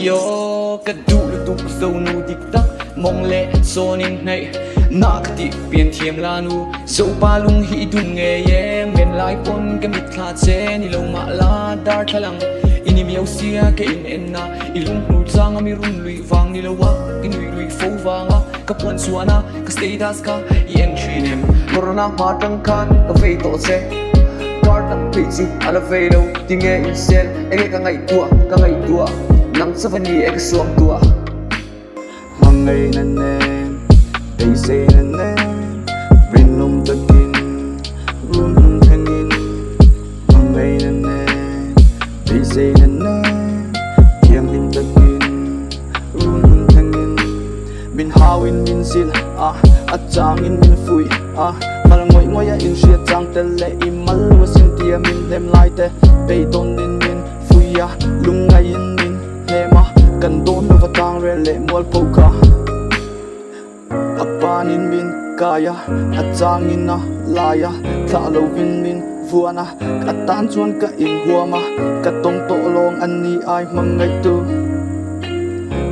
yo ka du lu tu so nu dik tak mong le sonin nei na khati pian thiam la nu so pa lung hi dun nge ye men lai pon ka mit kha che ni lo ma la dar thalang ini miau sia ke in enna ilung nu chang ami run lui wang ni lo wa ki nui lui fo wanga ka pon suana ka status ka yen thinem corona ma tang khan ka fe to se tang pizzi ala fe lo tinge in sel ege ka ngai tua nang savani ek suam tua mangai nanne they say nanne rinum takin run thangin mangai nanne they say nanne kiam hin takin run thangin bin hawin bin sil achangin bin fui malangoi ngoya in sia chang tele imal wasin tia min dem laite pe don din min fuya lungai in min nema kan don no watang re le mol poka apanin min kaya achangin na laya thalo win min vuana atan chuan ka in huama ka tong to long ani ai mangai tu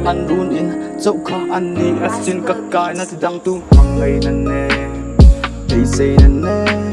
an run in chokha ani asin ka kai na tidang tu mangai nanne they say nanne